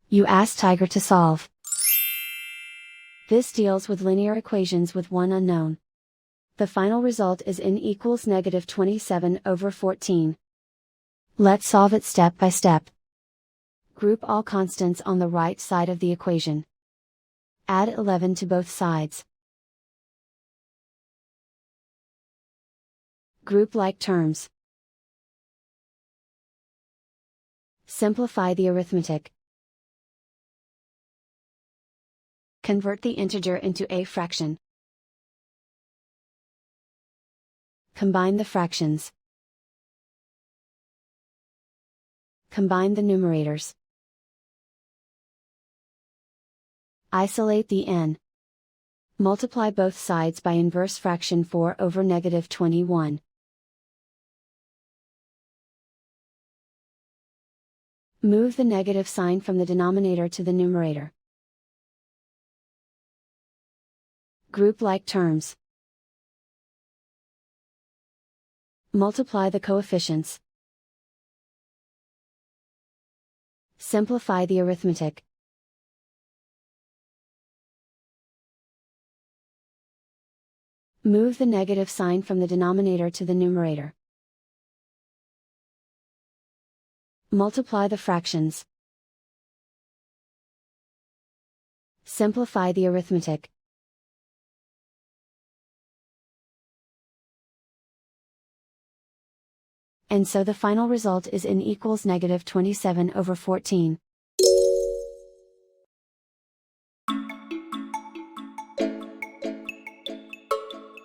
You ask Tiger to solve. This deals with linear equations with one unknown. The final result is n equals negative 27/14. Let's solve it step by step. Group all constants on the right side of the equation. Add 11 to both sides. Group like terms. Simplify the arithmetic. Convert the integer into a fraction. Combine the fractions. Combine the numerators. Isolate the n. Multiply both sides by inverse fraction 4/-21. Move the negative sign from the denominator to the numerator. Group like terms. Multiply the coefficients. Simplify the arithmetic. Move the negative sign from the denominator to the numerator. Multiply the fractions. Simplify the arithmetic. And so the final result is n equals negative 27/14.